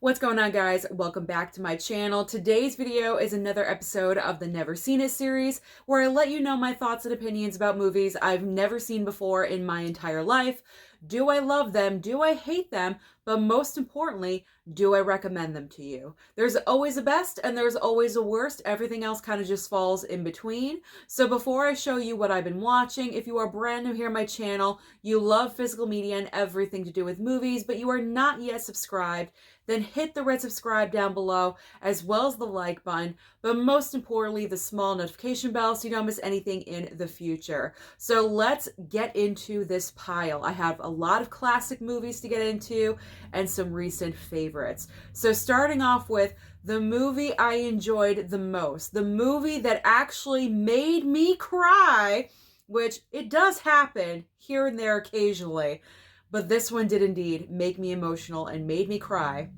What's going on, guys? Welcome back to my channel. Today's video is another episode of the Never Seen It series, where I let you know my thoughts and opinions about movies I've never seen before in my entire life. Do I love them? Do I hate them? But most importantly, do I recommend them to you? There's always a best and there's always a worst. Everything else kind of just falls in between. So before I show you what I've been watching, if you are brand new here on my channel, you love physical media and everything to do with movies, but you are not yet subscribed, then hit the red subscribe down below, as well as the like button, but most importantly, the small notification bell so you don't miss anything in the future. So let's get into this pile. I have a lot of classic movies to get into and some recent favorites. So starting off with the movie I enjoyed the most, the movie that actually made me cry, which it does happen here and there occasionally, but this one did indeed make me emotional and made me cry.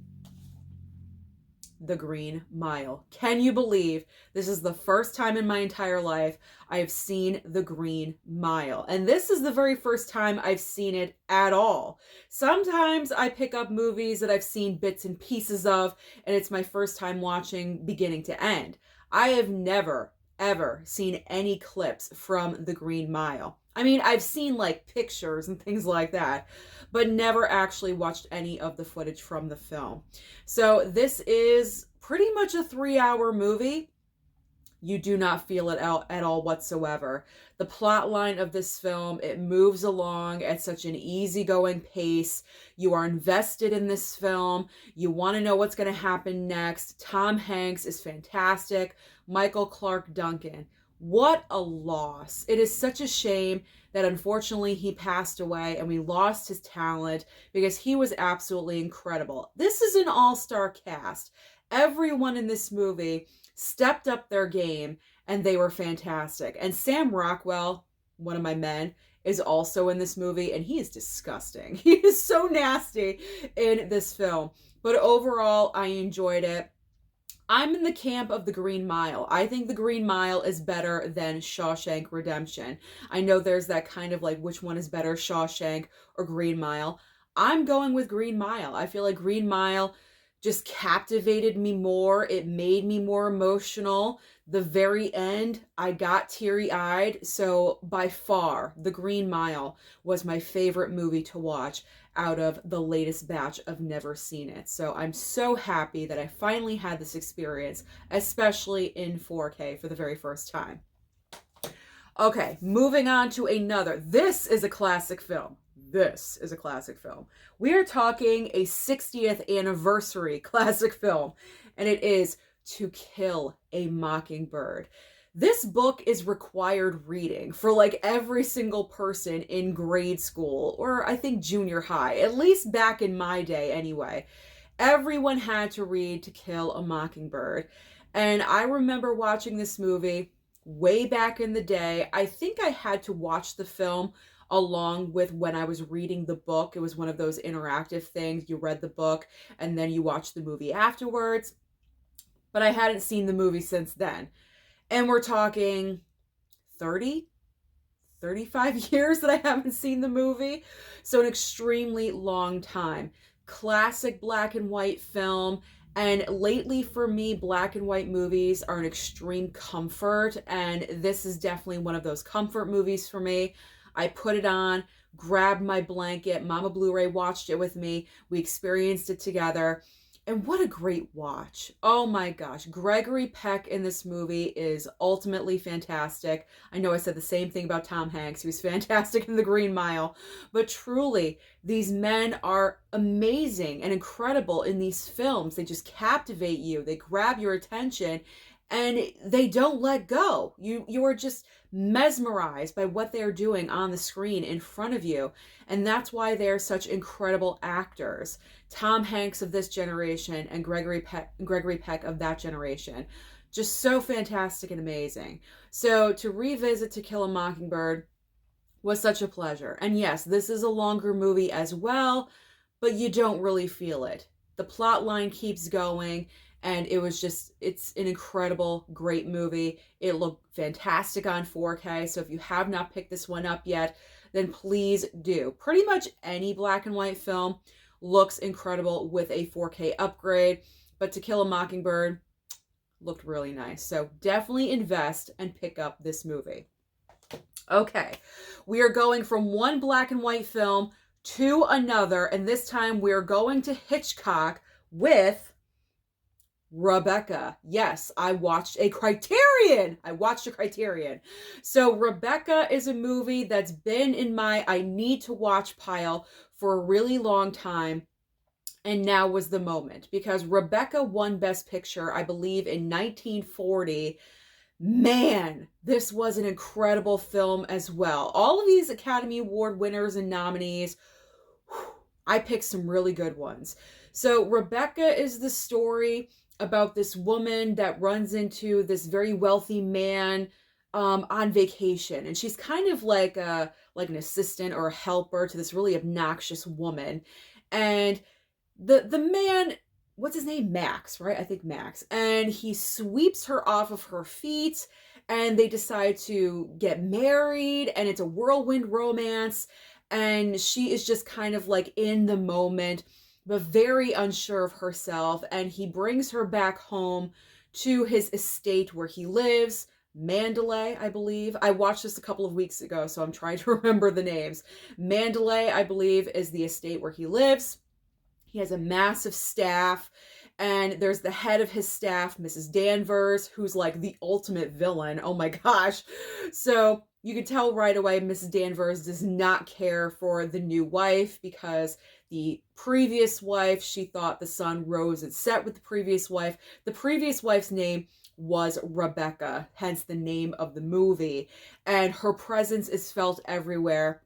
The Green Mile. Can you believe this is the first time in my entire life I have seen The Green Mile? And this is the very first time I've seen it at all. Sometimes I pick up movies that I've seen bits and pieces of, and it's my first time watching beginning to end. I have never, ever seen any clips from The Green Mile. I mean, I've seen like pictures and things like that, but never actually watched any of the footage from the film. So this is pretty much a 3-hour movie. You do not feel it out at all whatsoever. The plot line of this film, it moves along at such an easygoing pace. You are invested in this film. You want to know what's going to happen next. Tom Hanks is fantastic. Michael Clarke Duncan. What a loss. It is such a shame that unfortunately he passed away and we lost his talent because he was absolutely incredible. This is an all-star cast. Everyone in this movie stepped up their game and they were fantastic. And Sam Rockwell, one of my men, is also in this movie and he is disgusting. He is so nasty in this film. But overall, I enjoyed it. I'm in the camp of The Green Mile. I think The Green Mile is better than Shawshank Redemption. I know there's that kind of like, which one is better, Shawshank or Green Mile? I'm going with Green Mile. I feel like Green Mile just captivated me more. It made me more emotional. The very end, I got teary-eyed. So by far, The Green Mile was my favorite movie to watch out of the latest batch of Never Seen It. So I'm so happy that I finally had this experience, especially in 4K for the very first time. Okay, moving on to another. This is a classic film. This is a classic film. We are talking a 60th anniversary classic film, and it is To Kill a Mockingbird. This book is required reading for like every single person in grade school, or I think junior high, at least back in my day anyway. Everyone had to read To Kill a Mockingbird. And I remember watching this movie way back in the day. I think I had to watch the film along with when I was reading the book. It was one of those interactive things. You read the book and then you watched the movie afterwards. But I hadn't seen the movie since then. And we're talking 30, 35 years that I haven't seen the movie. So an extremely long time. Classic black and white film. And lately for me, black and white movies are an extreme comfort. And this is definitely one of those comfort movies for me. I put it on, grabbed my blanket. Mama Blu-ray watched it with me. We experienced it together. And what a great watch. Oh my gosh. Gregory Peck in this movie is ultimately fantastic. I know I said the same thing about Tom Hanks. He was fantastic in The Green Mile. But truly, these men are amazing and incredible in these films. They just captivate you. They grab your attention and they don't let go. You are just mesmerized by what they're doing on the screen in front of you. And that's why they're such incredible actors. Tom Hanks of this generation and Gregory Peck of that generation. Just so fantastic and amazing. So to revisit To Kill a Mockingbird was such a pleasure. And yes, this is a longer movie as well, but you don't really feel it. The plot line keeps going. And it was just, it's an incredible, great movie. It looked fantastic on 4K. So if you have not picked this one up yet, then please do. Pretty much any black and white film looks incredible with a 4K upgrade. But To Kill a Mockingbird looked really nice. So definitely invest and pick up this movie. Okay, we are going from one black and white film to another, and this time we're going to Hitchcock with Rebecca. Yes, I watched a Criterion. So Rebecca is a movie that's been in my I need to watch pile for a really long time. And now was the moment, because Rebecca won Best Picture, I believe, in 1940. Man, this was an incredible film as well. All of these Academy Award winners and nominees, I picked some really good ones. So Rebecca is the story about this woman that runs into this very wealthy man on vacation, and she's kind of like an assistant or a helper to this really obnoxious woman. And the man, what's his name? Max, right? I think Max. And he sweeps her off of her feet, and they decide to get married, and it's a whirlwind romance. And she is just kind of like in the moment, but very unsure of herself. And he brings her back home to his estate where he lives. Mandalay, I believe. I watched this a couple of weeks ago, so I'm trying to remember the names. Mandalay, I believe, is the estate where he lives. He has a massive staff, and there's the head of his staff, Mrs. Danvers, who's like the ultimate villain. Oh my gosh. So you can tell right away Mrs. Danvers does not care for the new wife, because the previous wife, she thought the sun rose and set with the previous wife. The previous wife's name was Rebecca, hence the name of the movie. And her presence is felt everywhere.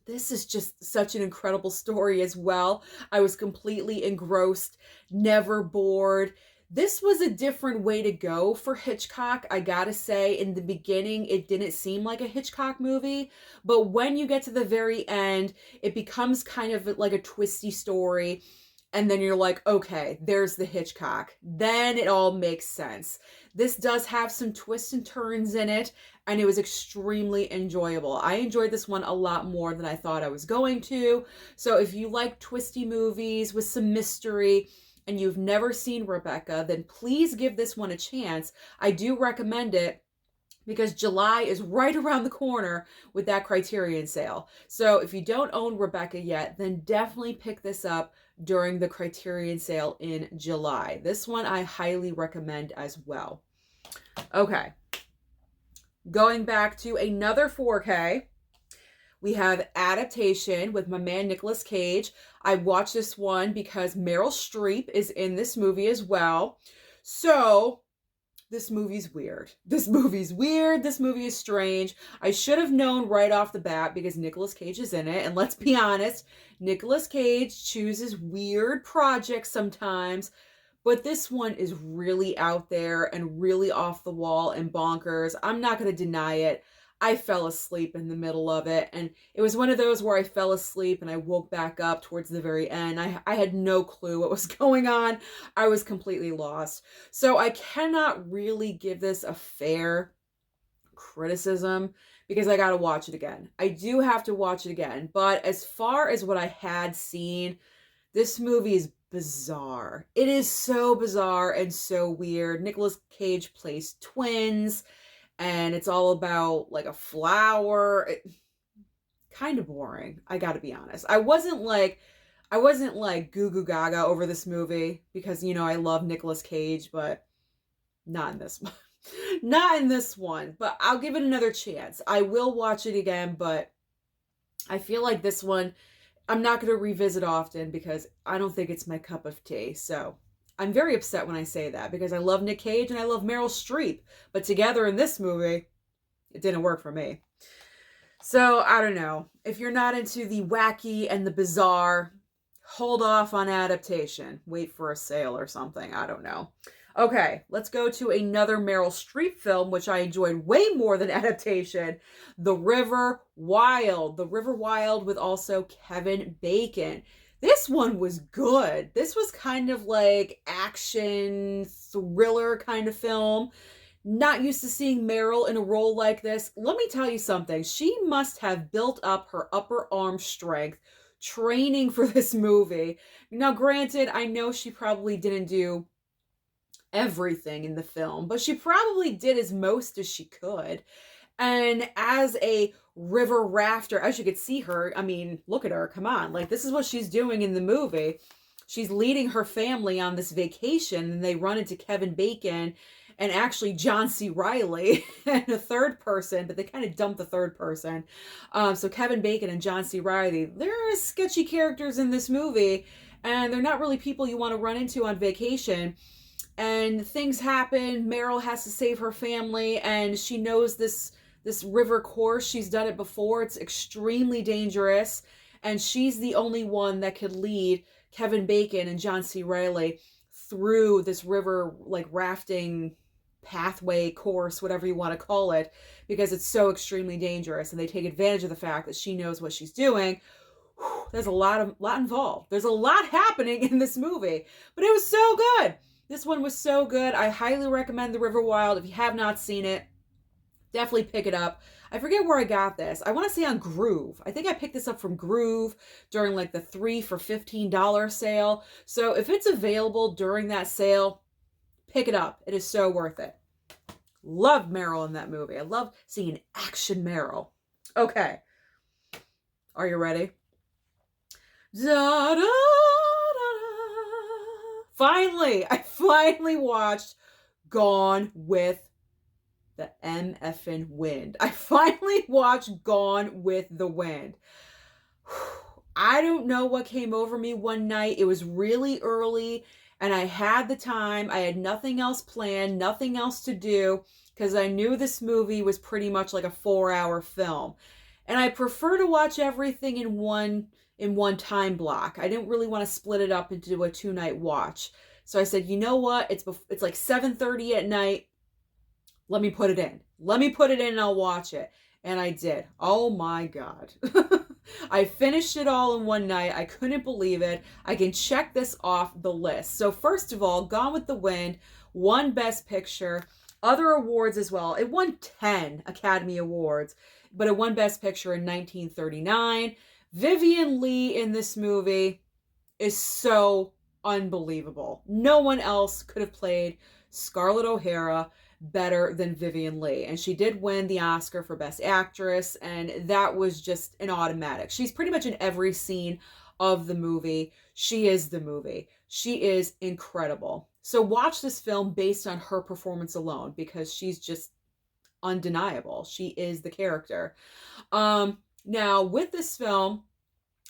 This is just such an incredible story as well. I was completely engrossed, never bored. This was a different way to go for Hitchcock. I gotta say, in the beginning, it didn't seem like a Hitchcock movie, but when you get to the very end, it becomes kind of like a twisty story. And then you're like, okay, there's the Hitchcock. Then it all makes sense. This does have some twists and turns in it, and it was extremely enjoyable. I enjoyed this one a lot more than I thought I was going to. So if you like twisty movies with some mystery and you've never seen Rebecca, then please give this one a chance. I do recommend it, because July is right around the corner with that Criterion sale. So if you don't own Rebecca yet, then definitely pick this up during the Criterion sale in July. This one I highly recommend as well. Okay. Going back to another 4K, we have Adaptation with my man Nicolas Cage. I watched this one because Meryl Streep is in this movie as well. So this movie's weird. This movie is strange. I should have known right off the bat, because Nicolas Cage is in it. And let's be honest, Nicolas Cage chooses weird projects sometimes. But this one is really out there and really off the wall and bonkers. I'm not going to deny it. I fell asleep in the middle of it, and it was one of those where I fell asleep and I woke back up towards the very end. I had no clue what was going on. I was completely lost. So I cannot really give this a fair criticism, because I gotta watch it again. I do have to watch it again. But as far as what I had seen, this movie is bizarre. It is so bizarre and so weird. Nicolas Cage plays twins, and it's all about like a flower. Kind of boring, I gotta be honest. I wasn't like goo goo gaga over this movie, because, you know, I love Nicolas Cage, but not in this one. Not in this one, but I'll give it another chance. I will watch it again, but I feel like this one, I'm not going to revisit often, because I don't think it's my cup of tea. So I'm very upset when I say that, because I love Nick Cage and I love Meryl Streep, but together in this movie, it didn't work for me. So I don't know. If you're not into the wacky and the bizarre, hold off on Adaptation. Wait for a sale or something. I don't know. Okay, let's go to another Meryl Streep film, which I enjoyed way more than Adaptation. The River Wild. The River Wild with also Kevin Bacon. This one was good. This was kind of like action, thriller kind of film. Not used to seeing Meryl in a role like this. Let me tell you something. She must have built up her upper arm strength training for this movie. Now, granted, I know she probably didn't do everything in the film, but she probably did as most as she could. And as a river rafter, as you could see her, I mean, look at her, come on. Like, this is what she's doing in the movie. She's leading her family on this vacation, and they run into Kevin Bacon and actually John C. Reilly and a third person, but they kind of dumped the third person. So Kevin Bacon and John C. Reilly, they're sketchy characters in this movie, and they're not really people you want to run into on vacation. And things happen. Meryl has to save her family, and she knows this river course. She's done it before. It's extremely dangerous, and she's the only one that could lead Kevin Bacon and John C. Reilly through this river, like, rafting pathway, course, whatever you want to call it, because it's so extremely dangerous, and they take advantage of the fact that she knows what she's doing. Whew, there's a lot involved. There's a lot happening in this movie, but it was so good. This one was so good. I highly recommend The River Wild. If you have not seen it, definitely pick it up. I forget where I got this. I want to say on Groove. I think I picked this up from Groove during like the 3 for $15 sale. So if it's available during that sale, pick it up. It is so worth it. Love Meryl in that movie. I love seeing action Meryl. Okay. Are you ready? Da, da, da, da. I finally watched Gone with the MFN Wind. I finally watched Gone with the Wind. I don't know what came over me one night. It was really early, and I had the time. I had nothing else planned, nothing else to do, because I knew this movie was pretty much like a 4-hour film. And I prefer to watch everything in one time block. I didn't really want to split it up into a 2-night watch. So I said, you know what? It's like 7:30 at night. Let me put it in. Let me put it in and I'll watch it. And I did. Oh my God. I finished it all in one night. I couldn't believe it. I can check this off the list. So first of all, Gone with the Wind won Best Picture, other awards as well. It won 10 Academy Awards, but it won Best Picture in 1939. Vivien Leigh in this movie is so unbelievable. No one else could have played Scarlett O'Hara better than Vivien Leigh, and she did win the Oscar for Best Actress, and that was just an automatic. She's pretty much in every scene of the movie. She is the movie. She is incredible. So watch this film based on her performance alone, because she's just undeniable. She is the character. Now with this film,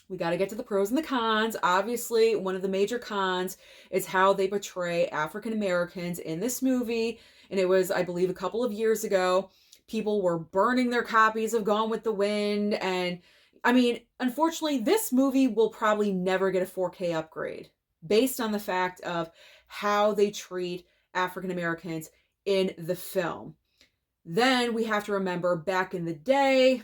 we got to get to the pros and the cons. Obviously, one of the major cons is how they portray African Americans in this movie. And it was, I believe, a couple of years ago. People were burning their copies of Gone with the Wind. And I mean, unfortunately, this movie will probably never get a 4K upgrade based on the fact of how they treat African Americans in the film. Then we have to remember, back in the day,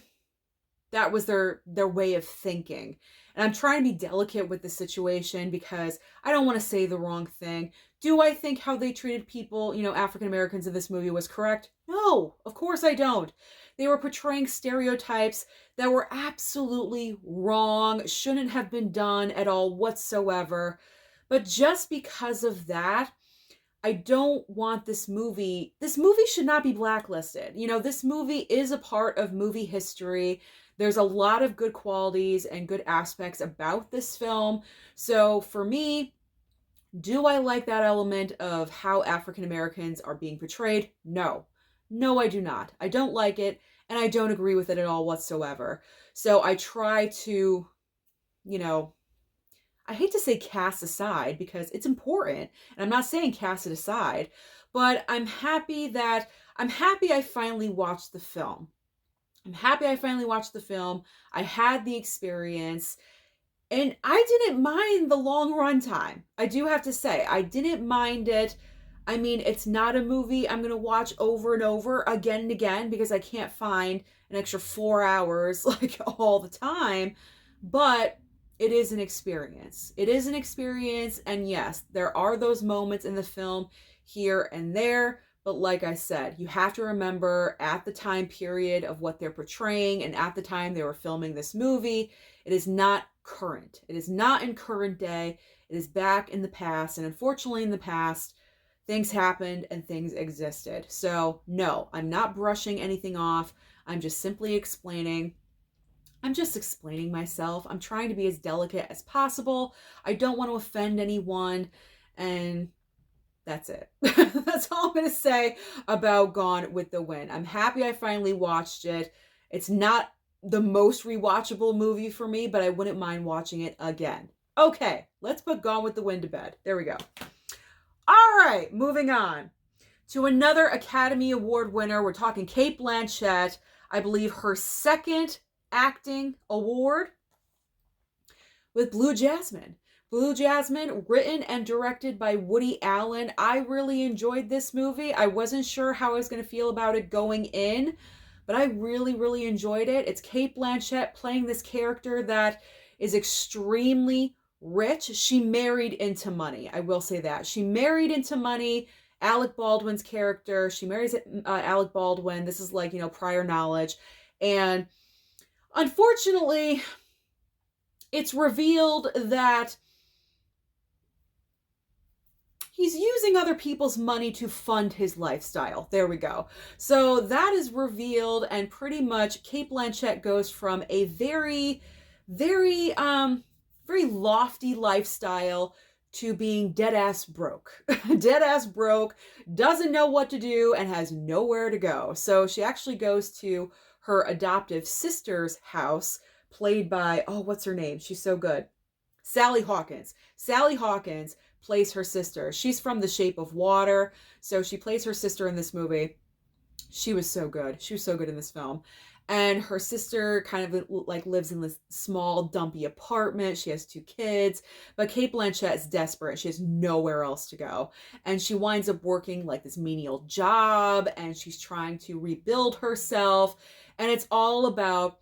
that was their way of thinking. And I'm trying to be delicate with the situation because I don't want to say the wrong thing. Do I think how they treated people, African Americans in this movie was correct? No, of course I don't. They were portraying stereotypes that were absolutely wrong, shouldn't have been done at all whatsoever. But just because of that, I don't want this movie should not be blacklisted. This movie is a part of movie history. There's a lot of good qualities and good aspects about this film. So for me, do I like that element of how African Americans are being portrayed? No. No, I do not. I don't like it, and I don't agree with it at all whatsoever. So I try to, I hate to say cast aside because it's important, and I'm not saying cast it aside, but I'm happy I finally watched the film. I had the experience, and I didn't mind the long runtime. I do have to say, I didn't mind it. I mean, it's not a movie I'm going to watch over and over again and again because I can't find an extra 4 hours like all the time, but it is an experience. It is an experience, and yes, there are those moments in the film here and there, But like I said, you have to remember at the time period of what they're portraying and at the time they were filming this movie, it is not current. It is not in current day. It is back in the past. And unfortunately, in the past, things happened and things existed. So, no, I'm not brushing anything off. I'm just simply explaining. I'm just explaining myself. I'm trying to be as delicate as possible. I don't want to offend anyone. And that's it. That's all I'm going to say about Gone with the Wind. I'm happy I finally watched it. It's not the most rewatchable movie for me, but I wouldn't mind watching it again. Okay, let's put Gone with the Wind to bed. There we go. All right, moving on to another Academy Award winner. We're talking Cate Blanchett. I believe her second acting award with Blue Jasmine. Blue Jasmine, written and directed by Woody Allen. I really enjoyed this movie. I wasn't sure how I was going to feel about it going in, but I really, really enjoyed it. It's Cate Blanchett playing this character that is extremely rich. She married into money. I will say that. She married into money. Alec Baldwin's character. She marries Alec Baldwin. This is like, prior knowledge. And unfortunately, it's revealed that he's using other people's money to fund his lifestyle. There we go. So that is revealed, and pretty much Cate Blanchett goes from a very, very, very lofty lifestyle to being dead-ass broke. Dead-ass broke, doesn't know what to do, and has nowhere to go. So she actually goes to her adoptive sister's house, played by, what's her name? She's so good. Sally Hawkins. Sally Hawkins plays her sister. She's from The Shape of Water, so she plays her sister in this movie. She was so good. She was so good in this film. And her sister kind of like lives in this small, dumpy apartment. She has 2 kids, but Cate Blanchett is desperate. She has nowhere else to go. And she winds up working like this menial job, and she's trying to rebuild herself. And it's all about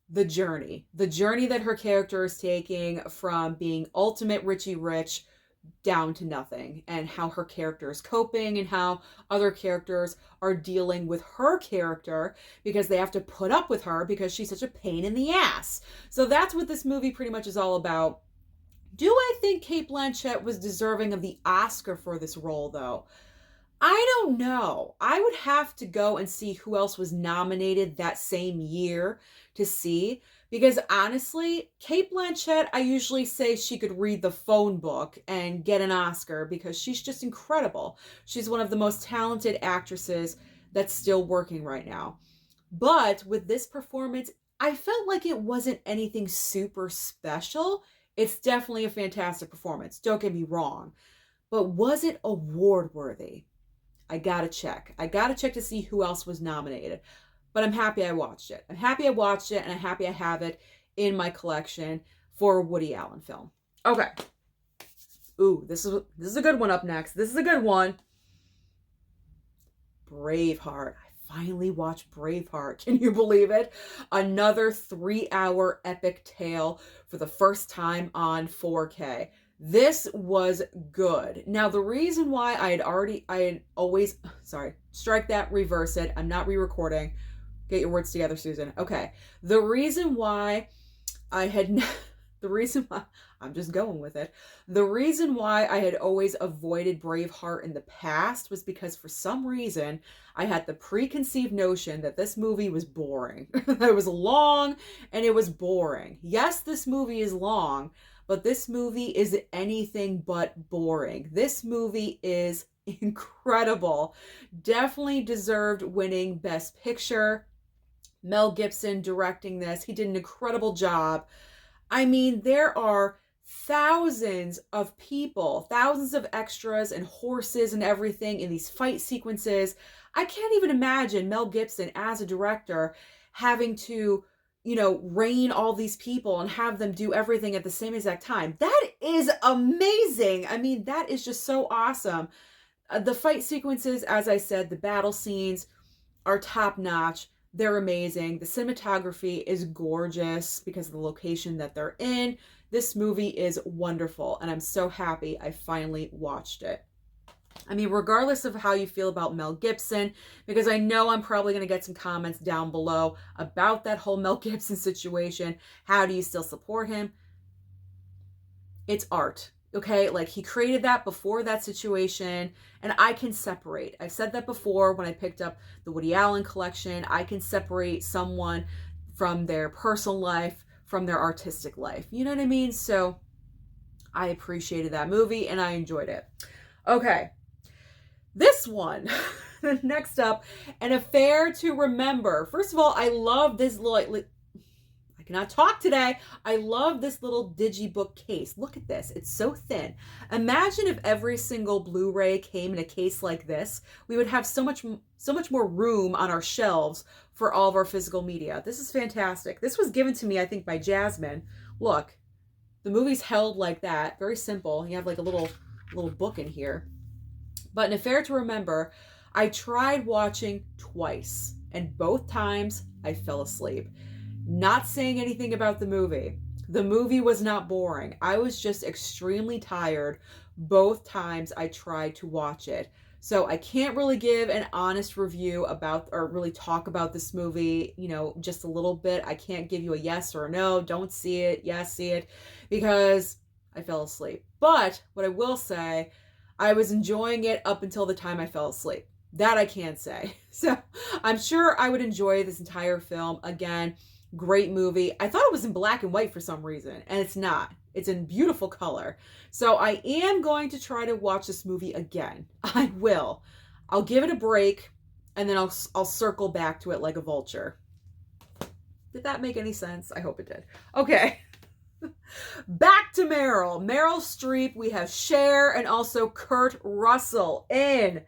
the journey that her character is taking from being ultimate Richie Rich down to nothing, and how her character is coping and how other characters are dealing with her character because they have to put up with her because she's such a pain in the ass. So that's what this movie pretty much is all about. Do I think Cate Blanchett was deserving of the Oscar for this role, though? I don't know. I would have to go and see who else was nominated that same year to see. Because honestly, Cate Blanchett, I usually say she could read the phone book and get an Oscar because she's just incredible. She's one of the most talented actresses that's still working right now. But with this performance, I felt like it wasn't anything super special. It's definitely a fantastic performance. Don't get me wrong. But was it award worthy? I gotta check. I gotta check to see who else was nominated. But I'm happy I watched it. I'm happy I watched it, and I'm happy I have it in my collection for a Woody Allen film. Okay. Ooh, this is a good one up next. This is a good one. Braveheart. I finally watched Braveheart. Can you believe it? Another 3-hour epic tale for the first time on 4K. This was good. Now, the reason why strike that, reverse it. I'm not re-recording. Get your words together, Susan. Okay. The reason why I'm just going with it. The reason why I had always avoided Braveheart in the past was because for some reason I had the preconceived notion that this movie was boring. It was long and it was boring. Yes, this movie is long, but this movie is anything but boring. This movie is incredible. Definitely deserved winning Best Picture. Mel Gibson directing this. He did an incredible job. I mean, there are thousands of people, thousands of extras and horses and everything in these fight sequences. I can't even imagine Mel Gibson as a director having to, rein all these people and have them do everything at the same exact time. That is amazing. I mean, that is just so awesome. The fight sequences, as I said, the battle scenes are top notch. They're amazing. The cinematography is gorgeous because of the location that they're in. This movie is wonderful, and I'm so happy I finally watched it. I mean, regardless of how you feel about Mel Gibson, because I know I'm probably going to get some comments down below about that whole Mel Gibson situation. How do you still support him? It's art, okay? Like, he created that before that situation, and I can separate. I've said that before when I picked up the Woody Allen collection. I can separate someone from their personal life, from their artistic life. You know what I mean? So I appreciated that movie, and I enjoyed it. Okay. This one, next up, An Affair to Remember. First of all, I love this little, I cannot talk today. I love this little digibook case. Look at this. It's so thin. Imagine if every single Blu-ray came in a case like this. We would have so much more room on our shelves for all of our physical media. This is fantastic. This was given to me, I think, by Jasmine. Look, the movie's held like that. Very simple. You have like a little book in here. But An Affair to Remember, I tried watching twice, and both times I fell asleep. Not saying anything about the movie. The movie was not boring. I was just extremely tired both times I tried to watch it. So I can't really give an honest review about, or really talk about this movie, you know, just a little bit. I can't give you a yes or a no, don't see it, yes, see it, because I fell asleep. But what I will say, I was enjoying it up until the time I fell asleep. That I can say. So I'm sure I would enjoy this entire film. Again, great movie. I thought it was in black and white for some reason, and it's not. It's in beautiful color. So I am going to try to watch this movie again. I will. I'll give it a break, and then I'll circle back to it like a vulture. Did that make any sense? I hope it did. Okay. Back to Meryl. Meryl Streep. We have Cher and also Kurt Russell in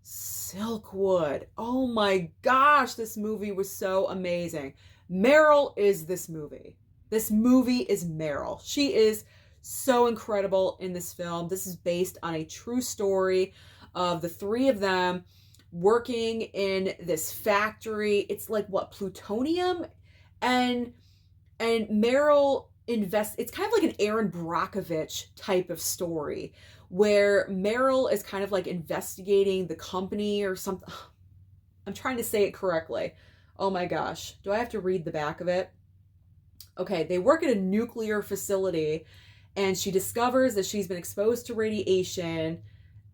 Silkwood. Oh my gosh, this movie was so amazing. Meryl is this movie. This movie is Meryl. She is so incredible in this film. This is based on a true story of the three of them working in this factory. It's like, what, plutonium? And Meryl it's kind of like an Aaron Brockovich type of story where Meryl is kind of like investigating the company or something. I'm trying to say it correctly. Oh my gosh. Do I have to read the back of it? Okay, they work at a nuclear facility, and she discovers that she's been exposed to radiation,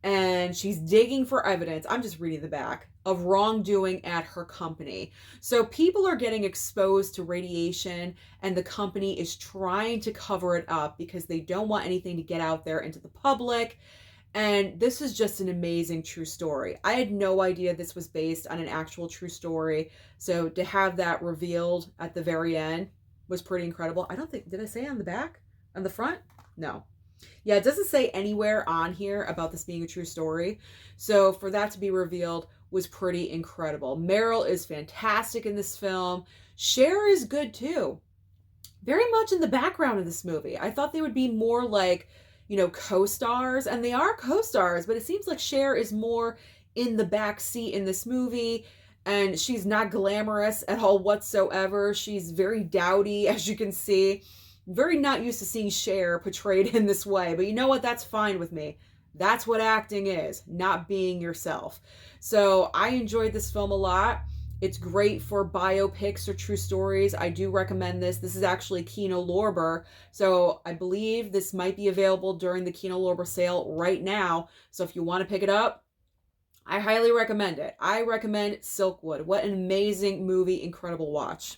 and she's digging for evidence. I'm just reading the back of wrongdoing at her company. So people are getting exposed to radiation, and the company is trying to cover it up because they don't want anything to get out there into the public. And this is just an amazing true story. I had no idea this was based on an actual true story. So to have that revealed at the very end was pretty incredible. I don't think, did I say on the back? On the front? No. Yeah, it doesn't say anywhere on here about this being a true story. So for that to be revealed was pretty incredible. Meryl is fantastic in this film. Cher is good too. Very much in the background of this movie. I thought they would be more like, you know, co-stars, and they are co-stars, but it seems like Cher is more in the back seat in this movie, and she's not glamorous at all whatsoever. She's very dowdy, as you can see. Very not used to seeing Cher portrayed in this way, but you know what? That's fine with me. That's what acting is, not being yourself. So I enjoyed this film a lot. It's great for biopics or true stories. I do recommend this. This is actually Kino Lorber. So I believe this might be available during the Kino Lorber sale right now. So if you want to pick it up, I highly recommend it. I recommend Silkwood. What an amazing movie, incredible watch.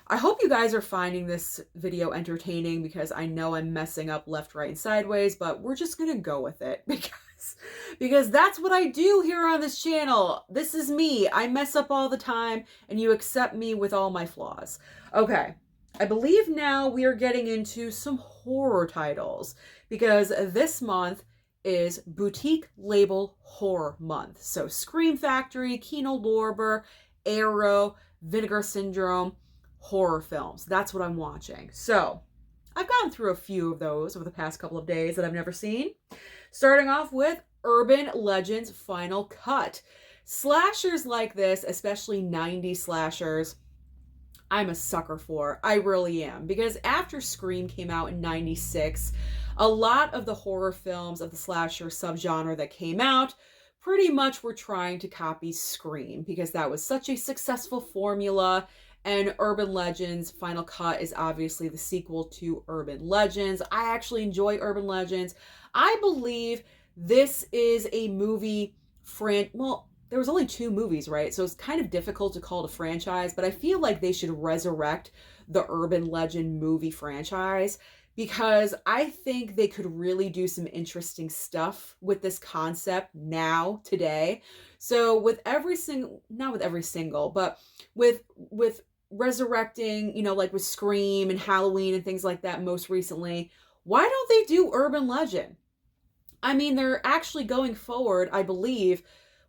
I hope you guys are finding this video entertaining, because I know I'm messing up left, right, and sideways, but we're just going to go with it because that's what I do here on this channel. This is me. I mess up all the time, and you accept me with all my flaws. Okay, I believe now we are getting into some horror titles, because this month is Boutique Label Horror Month. So Scream Factory, Kino Lorber, Arrow, Vinegar Syndrome, horror films. That's what I'm watching. So I've gone through a few of those over the past couple of days that I've never seen. Starting off with Urban Legends Final Cut. Slashers like this, especially 90s slashers, I'm a sucker for. I really am. Because after Scream came out in 96, A lot of the horror films of the slasher subgenre that came out pretty much were trying to copy Scream because that was such a successful formula. And Urban Legends Final Cut is obviously the sequel to Urban Legends. I actually enjoy Urban Legends. I believe this is a movie well, there was only 2 movies, right? So it's kind of difficult to call it a franchise, but I feel like they should resurrect the Urban Legend movie franchise because I think they could really do some interesting stuff with this concept now, today. So with every single, not with every single, but with resurrecting, like with Scream and Halloween and things like that most recently, why don't they do Urban Legend? I mean, they're actually going forward, I believe,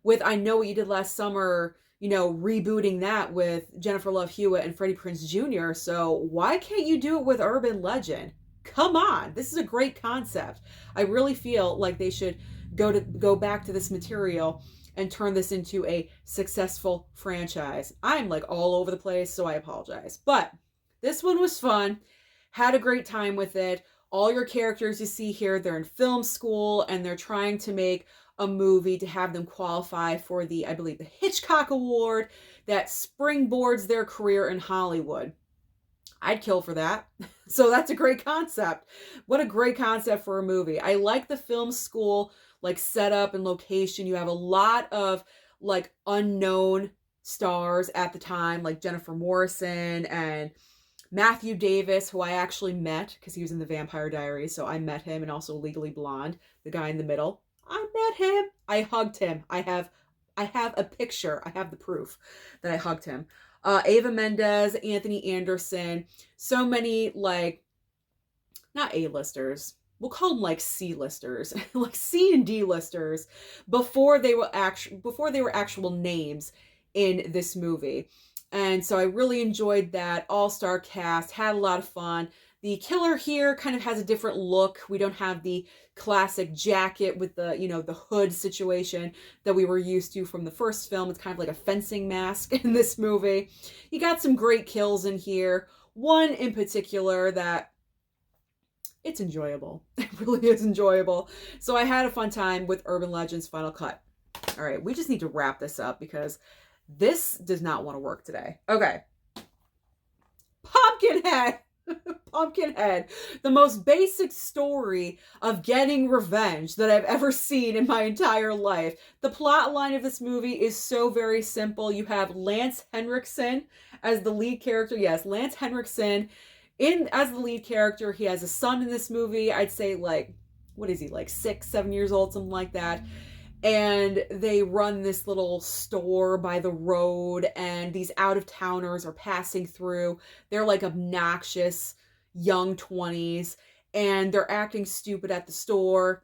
with I Know What You Did Last Summer, rebooting that with Jennifer Love Hewitt and Freddie Prinze Jr. So why can't you do it with Urban Legend? Come on, this is a great concept. I really feel like they should go back to this material and turn this into a successful franchise. I'm like all over the place, so I apologize. But this one was fun. Had a great time with it. All your characters you see here, they're in film school and they're trying to make a movie to have them qualify for I believe, the Hitchcock Award that springboards their career in Hollywood. I'd kill for that. So that's a great concept. What a great concept for a movie. I like the film school setup and location. You have a lot of unknown stars at the time, like Jennifer Morrison and Matthew Davis, who I actually met because he was in the Vampire Diaries. So I met him, and also Legally Blonde, the guy in the middle. I met him. I hugged him. I have a picture. I have the proof that I hugged him. Ava Mendes, Anthony Anderson, so many not A-listers. We'll call them C-listers, C and D-listers before they were actual names in this movie. And so I really enjoyed that all-star cast, had a lot of fun. The killer here kind of has a different look. We don't have the classic jacket with the, the hood situation that we were used to from the first film. It's kind of like a fencing mask in this movie. You got some great kills in here. One in particular that it's enjoyable. It really is enjoyable. So I had a fun time with Urban Legends Final Cut. All right, we just need to wrap this up because this does not want to work today. Okay. Pumpkinhead. Pumpkinhead. The most basic story of getting revenge that I've ever seen in my entire life. The plot line of this movie is so very simple. You have Lance Henriksen as the lead character. Yes, Lance Henriksen as the lead character. He has a son in this movie. I'd say what is he, 6, 7 years old, something like that. And they run this little store by the road, and these out-of-towners are passing through. They're obnoxious young 20s, and they're acting stupid at the store,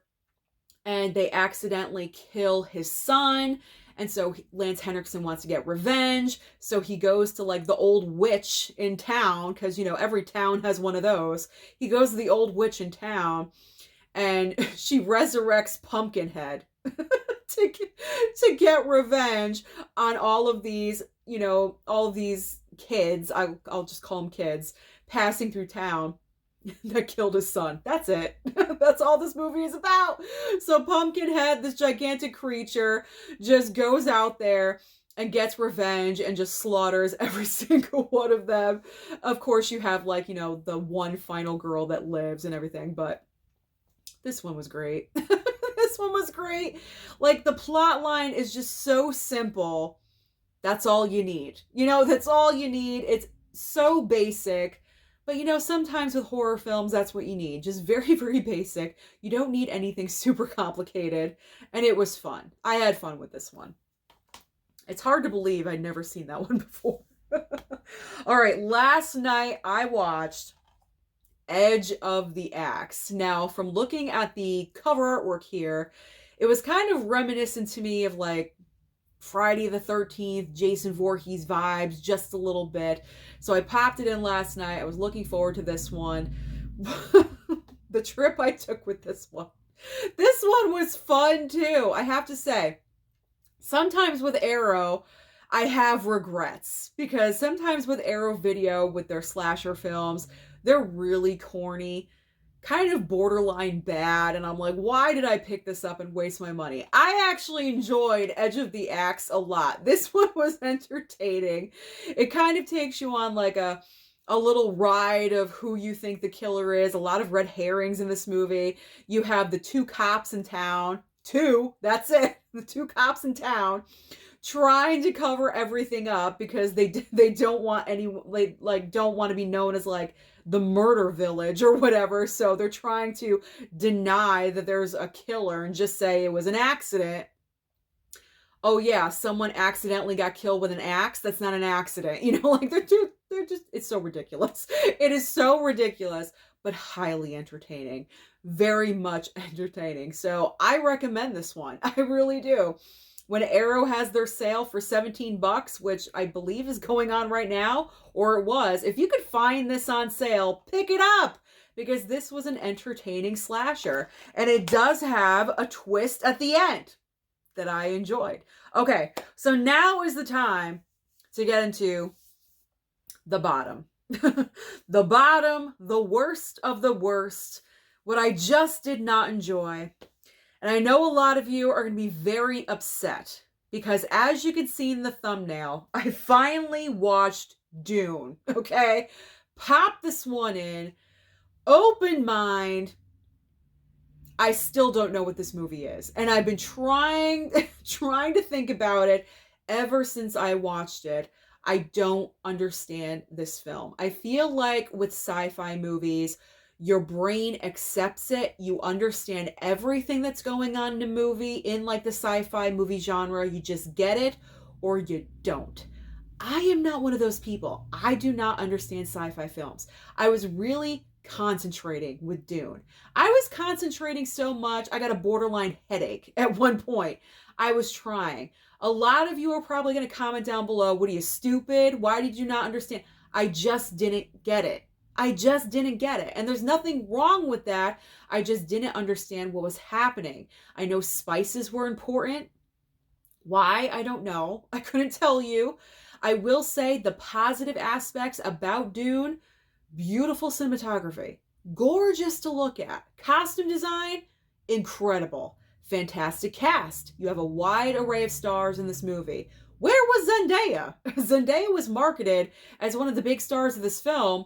and they accidentally kill his son. And so Lance Henriksen wants to get revenge. So he goes to the old witch in town, because every town has one of those. He goes to the old witch in town, and she resurrects Pumpkinhead to get revenge on all of these, all of these kids. I'll just call them kids passing through town that killed his son. That's it. That's all this movie is about. So Pumpkinhead, this gigantic creature, just goes out there and gets revenge and just slaughters every single one of them. Of course, you have the one final girl that lives and everything, but this one was great. This one was great. The plot line is just so simple. That's all you need. That's all you need. It's so basic. But sometimes with horror films, that's what you need. Just very, very basic. You don't need anything super complicated. And it was fun. I had fun with this one. It's hard to believe I'd never seen that one before. All right, last night I watched Edge of the Axe. Now, from looking at the cover artwork here, it was kind of reminiscent to me of Friday the 13th, Jason Voorhees vibes, just a little bit. So I popped it in last night. I was looking forward to this one. The trip I took with this one. This one was fun too, I have to say. Sometimes with Arrow, I have regrets. Because sometimes with Arrow Video, with their slasher films, they're really corny. kind of borderline bad, and I'm like, why did I pick this up and waste my money? I actually enjoyed Edge of the Axe a lot. This one was entertaining. It kind of takes you on like a little ride of who you think the killer is. A lot of red herrings in this movie. You have the two cops in town. Two, that's it. The two cops in town trying to cover everything up because they don't want any, like don't want to be known as like the murder village or whatever, so they're trying to deny that there's a killer and just say it was an accident. Oh yeah, someone accidentally got killed with an axe. That's not an accident. You know, like they're just, it's so ridiculous. It is so ridiculous, but highly entertaining. Very much entertaining. So I recommend this one. I really do. When Arrow has their sale for $17, which I believe is going on right now, or it was, if you could find this on sale, pick it up, because this was an entertaining slasher. And it does have a twist at the end that I enjoyed. Okay, so now is the time to get into the bottom. The bottom, the worst of the worst, what I just did not enjoy. And I know a lot of you are going to be very upset because, as you can see in the thumbnail, I finally watched Dune, okay? Pop this one in, open mind. I still don't know what this movie is. And I've been trying to think about it ever since I watched it. I don't understand this film. I feel like with sci-fi movies, your brain accepts it. You understand everything that's going on in a movie, in like the sci-fi movie genre. You just get it or you don't. I am not one of those people. I do not understand sci-fi films. I was really concentrating with Dune. I was concentrating so much, I got a borderline headache at one point. I was trying. A lot of you are probably going to comment down below, what are you, stupid? Why did you not understand? I just didn't get it. I just didn't get it. And there's nothing wrong with that. I just didn't understand what was happening. I know spices were important. Why? I don't know. I couldn't tell you. I will say the positive aspects about Dune: beautiful cinematography, gorgeous to look at. Costume design, incredible. Fantastic cast. You have a wide array of stars in this movie. Where was Zendaya? Zendaya was marketed as one of the big stars of this film.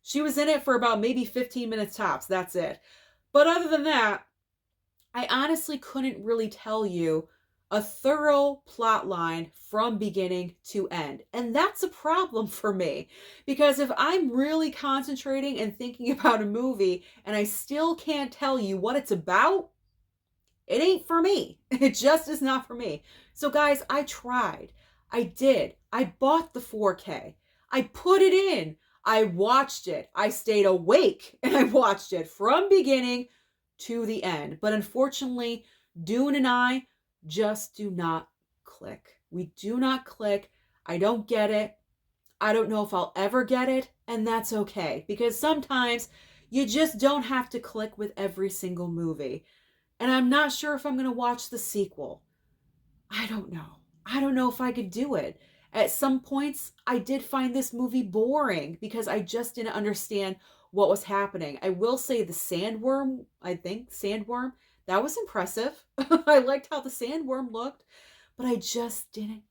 She was in it for about maybe 15 minutes tops. That's it. But other than that, I honestly couldn't really tell you a thorough plot line from beginning to end. And that's a problem for me, because if I'm really concentrating and thinking about a movie and I still can't tell you what it's about, it ain't for me. It just is not for me. So guys, I tried. I did. I bought the 4K. I put it in. I watched it. I stayed awake and I watched it from beginning to the end. But unfortunately, Dune and I just do not click. We do not click. I don't get it. I don't know if I'll ever get it, and that's okay, because sometimes you just don't have to click with every single movie. And I'm not sure if I'm going to watch the sequel. I don't know. I don't know if I could do it. At some points, I did find this movie boring because I just didn't understand what was happening. I will say the sandworm, that was impressive. I liked how the sandworm looked, but I just didn't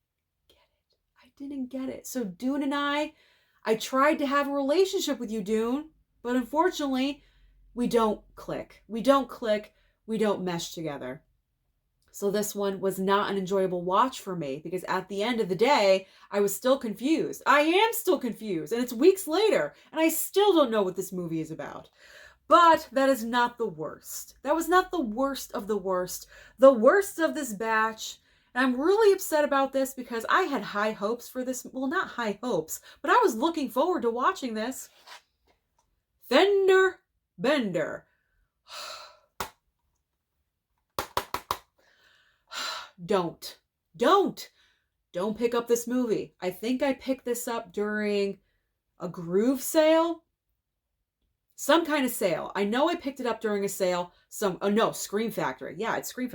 get it. I didn't get it. So Dune and I tried to have a relationship with you, Dune, but unfortunately, we don't click. We don't click. We don't mesh together. So this one was not an enjoyable watch for me, because at the end of the day, I was still confused. I am still confused, and it's weeks later, and I still don't know what this movie is about. But that is not the worst. That was not the worst of the worst. The worst of this batch, and I'm really upset about this because I had high hopes for this. Well, not high hopes, but I was looking forward to watching this. Fender Bender. Don't pick up this movie. I think I picked this up during a Groove sale, some kind of sale. I know I picked it up during a sale. Scream Factory. Yeah, it's Scream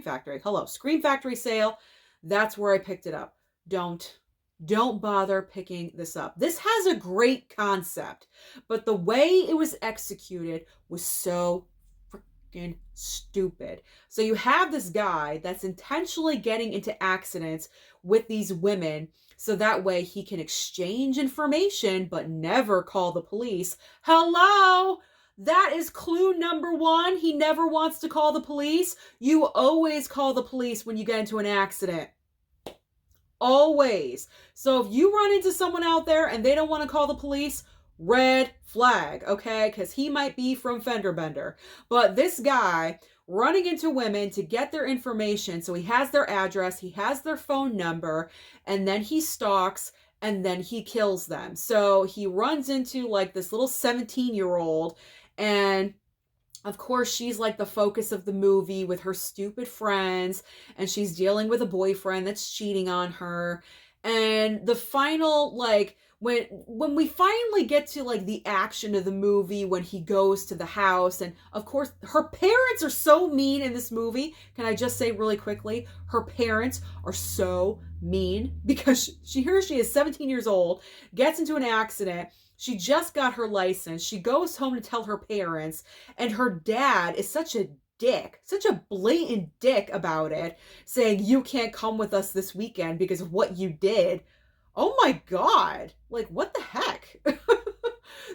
Factory. Hello, Scream Factory sale. That's where I picked it up. Don't don't bother picking this up. This has a great concept, but the way it was executed was so freaking stupid. So you have this guy that's intentionally getting into accidents with these women so that way he can exchange information but never call the police. Hello? That is clue number one. He never wants to call the police. You always call the police when you get into an accident. Always. So if you run into someone out there and they don't want to call the police, red flag, okay? Because he might be from Fender Bender. But this guy running into women to get their information, so he has their address, he has their phone number, and then he stalks and then he kills them. So he runs into like this little 17-year-old, and of course, she's like the focus of the movie with her stupid friends, and she's dealing with a boyfriend that's cheating on her. And the final, like, when we finally get to like the action of the movie, when he goes to the house, and of course her parents are so mean in this movie. Can I just say really quickly, her parents are so mean because here she is, 17 years old, gets into an accident. She just got her license. She goes home to tell her parents, and her dad is such a dick, such a blatant dick about it, saying, you can't come with us this weekend because of what you did. Oh my God. Like, what the heck?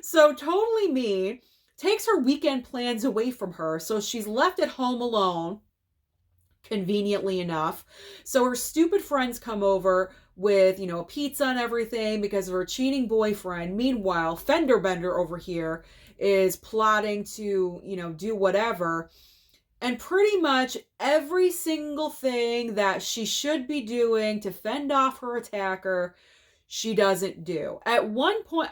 So totally mean, takes her weekend plans away from her. So she's left at home alone, conveniently enough. So her stupid friends come over with, pizza and everything because of her cheating boyfriend. Meanwhile, Fender Bender over here is plotting to, do whatever. And pretty much every single thing that she should be doing to fend off her attacker, she doesn't do. At one point,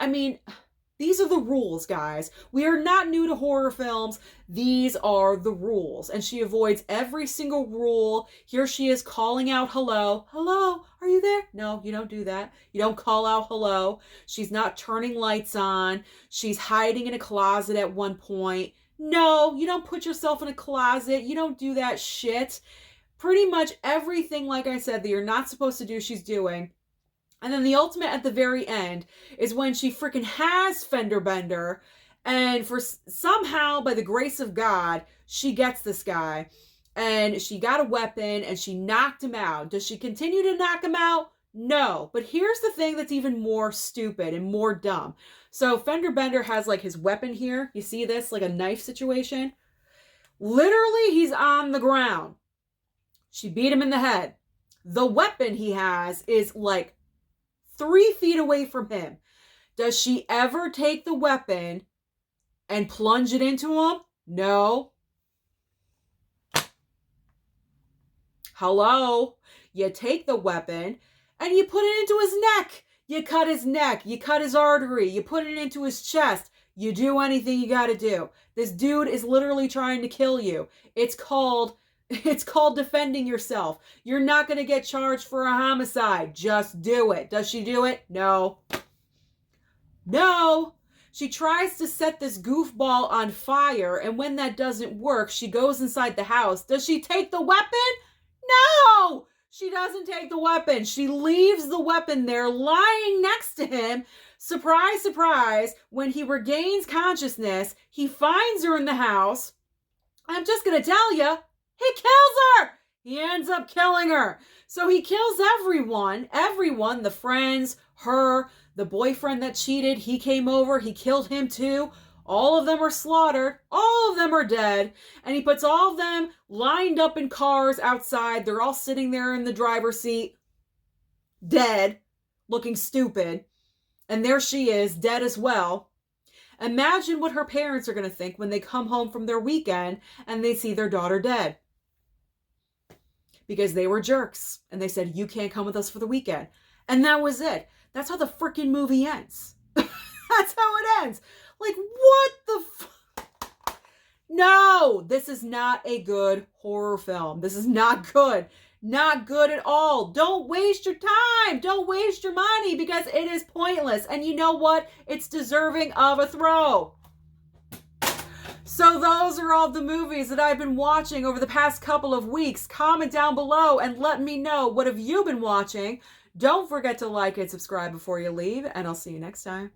these are the rules, guys. We are not new to horror films. These are the rules. And she avoids every single rule. Here she is calling out hello. Hello, are you there? No, you don't do that. You don't call out hello. She's not turning lights on. She's hiding in a closet at one point. No, you don't put yourself in a closet. You don't do that shit. Pretty much everything, like I said, that you're not supposed to do, she's doing. And then the ultimate at the very end is when she freaking has Fender Bender, and for somehow, by the grace of God, she gets this guy, and she got a weapon, and she knocked him out. Does she continue to knock him out? No. But here's the thing that's even more stupid and more dumb. So Fender Bender has like his weapon here. You see this? Like a knife situation. Literally, he's on the ground. She beat him in the head. The weapon he has is like 3 feet away from him. Does she ever take the weapon and plunge it into him? No. Hello? You take the weapon and you put it into his neck. You cut his neck. You cut his artery. You put it into his chest. You do anything you gotta do. This dude is literally trying to kill you. It's called defending yourself. You're not going to get charged for a homicide. Just do it. Does she do it? No. No. She tries to set this goofball on fire, and when that doesn't work, she goes inside the house. Does she take the weapon? No. She doesn't take the weapon. She leaves the weapon there lying next to him. Surprise, surprise. When he regains consciousness, he finds her in the house. I'm just going to tell you, he kills her. He ends up killing her. So he kills everyone, the friends, her, the boyfriend that cheated. He came over. He killed him too. All of them are slaughtered. All of them are dead. And he puts all of them lined up in cars outside. They're all sitting there in the driver's seat, dead, looking stupid. And there she is, dead as well. Imagine what her parents are going to think when they come home from their weekend and they see their daughter dead. Because they were jerks. And they said, you can't come with us for the weekend. And that was it. That's how the freaking movie ends. That's how it ends. Like, what the No, this is not a good horror film. This is not good. Not good at all. Don't waste your time. Don't waste your money because it is pointless. And you know what? It's deserving of a throw. So those are all the movies that I've been watching over the past couple of weeks. Comment down below and let me know, what have you been watching Don't forget to like and subscribe before you leave, and I'll see you next time.